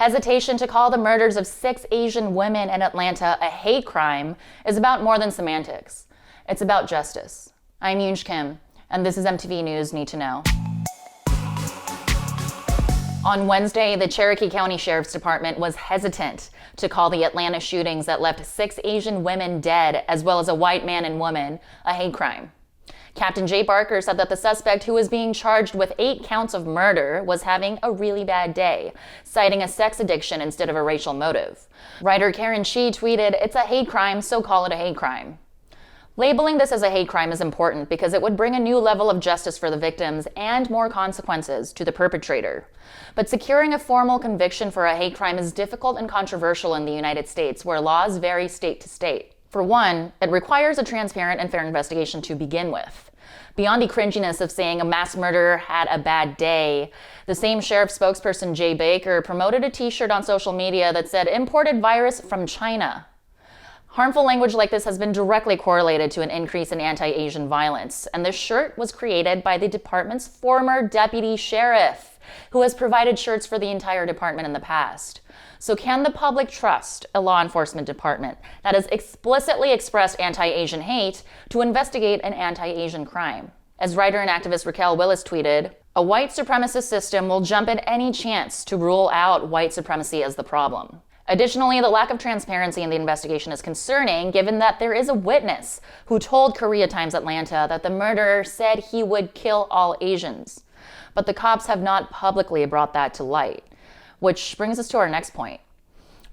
Hesitation to call the murders of 6 Asian women in Atlanta a hate crime is about more than semantics. It's about justice. I'm Yoonj Kim, and this is MTV News Need to Know. On Wednesday, the Cherokee County Sheriff's Department was hesitant to call the Atlanta shootings that left 6 Asian women dead, as well as a white man and woman, a hate crime. Captain Jay Barker said that the suspect, who was being charged with 8 counts of murder, was having a really bad day, citing a sex addiction instead of a racial motive. Writer Karen Chi tweeted, "It's a hate crime, so call it a hate crime." Labeling this as a hate crime is important because it would bring a new level of justice for the victims and more consequences to the perpetrator. But securing a formal conviction for a hate crime is difficult and controversial in the United States, where laws vary state to state. For one, it requires a transparent and fair investigation to begin with. Beyond the cringiness of saying a mass murderer had a bad day, the same sheriff spokesperson Jay Baker promoted a t-shirt on social media that said "imported virus from China." Harmful language like this has been directly correlated to an increase in anti-Asian violence, and this shirt was created by the department's former deputy sheriff, who has provided shirts for the entire department in the past. So can the public trust a law enforcement department that has explicitly expressed anti-Asian hate to investigate an anti-Asian crime? As writer and activist Raquel Willis tweeted, "A white supremacist system will jump at any chance to rule out white supremacy as the problem." Additionally, the lack of transparency in the investigation is concerning, given that there is a witness who told Korea Times Atlanta that the murderer said he would kill all Asians. But the cops have not publicly brought that to light. Which brings us to our next point.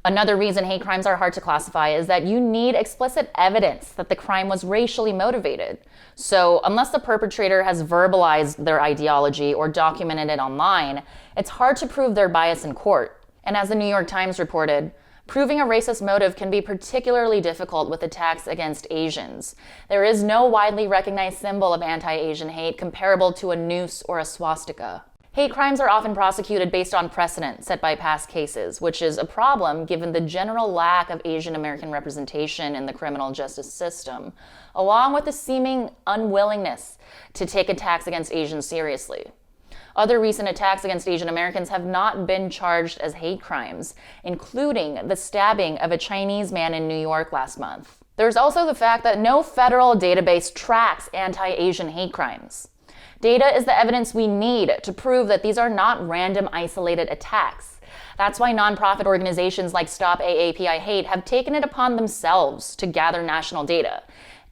Another reason hate crimes are hard to classify is that you need explicit evidence that the crime was racially motivated. So unless the perpetrator has verbalized their ideology or documented it online, it's hard to prove their bias in court. And as the New York Times reported, proving a racist motive can be particularly difficult with attacks against Asians. There is no widely recognized symbol of anti-Asian hate comparable to a noose or a swastika. Hate crimes are often prosecuted based on precedent set by past cases, which is a problem given the general lack of Asian American representation in the criminal justice system, along with the seeming unwillingness to take attacks against Asians seriously. Other recent attacks against Asian Americans have not been charged as hate crimes, including the stabbing of a Chinese man in New York last month. There's also the fact that no federal database tracks anti-Asian hate crimes. Data is the evidence we need to prove that these are not random, isolated attacks. That's why nonprofit organizations like Stop AAPI Hate have taken it upon themselves to gather national data.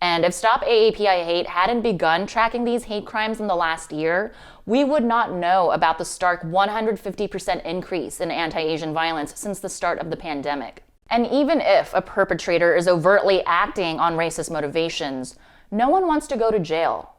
And if Stop AAPI Hate hadn't begun tracking these hate crimes in the last year, we would not know about the stark 150% increase in anti-Asian violence since the start of the pandemic. And even if a perpetrator is overtly acting on racist motivations, no one wants to go to jail.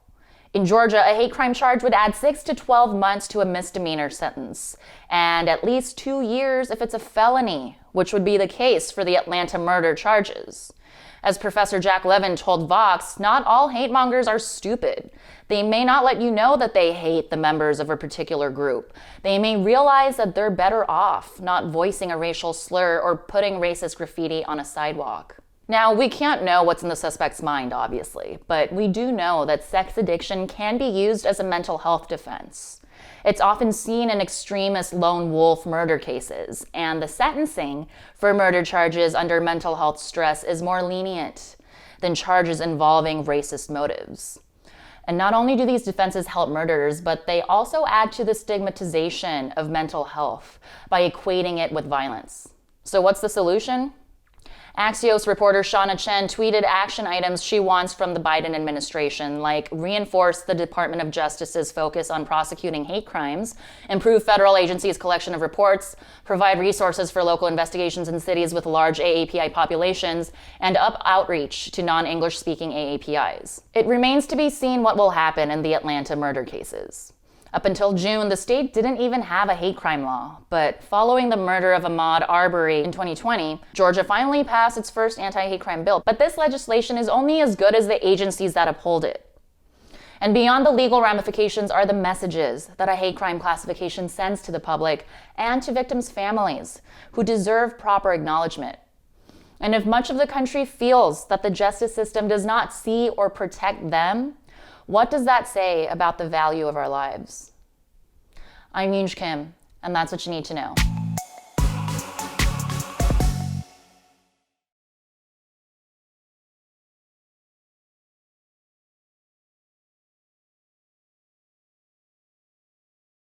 In Georgia, a hate crime charge would add 6 to 12 months to a misdemeanor sentence, and at least 2 years if it's a felony, which would be the case for the Atlanta murder charges. As Professor Jack Levin told Vox, not all hate mongers are stupid. They may not let you know that they hate the members of a particular group. They may realize that they're better off not voicing a racial slur or putting racist graffiti on a sidewalk. Now, we can't know what's in the suspect's mind, obviously, but we do know that sex addiction can be used as a mental health defense. It's often seen in extremist lone wolf murder cases, and the sentencing for murder charges under mental health stress is more lenient than charges involving racist motives. And not only do these defenses help murderers, but they also add to the stigmatization of mental health by equating it with violence. So what's the solution? Axios reporter Shauna Chen tweeted action items she wants from the Biden administration, like reinforce the Department of Justice's focus on prosecuting hate crimes, improve federal agencies' collection of reports, provide resources for local investigations in cities with large AAPI populations, and up outreach to non-English speaking AAPIs. It remains to be seen what will happen in the Atlanta murder cases. Up until June, the state didn't even have a hate crime law, but following the murder of Ahmaud Arbery in 2020, Georgia finally passed its first anti-hate crime bill. But this legislation is only as good as the agencies that uphold it. And beyond the legal ramifications are the messages that a hate crime classification sends to the public and to victims' families, who deserve proper acknowledgement. And if much of the country feels that the justice system does not see or protect them, what does that say about the value of our lives? I'm Yoonj Kim, and that's what you need to know.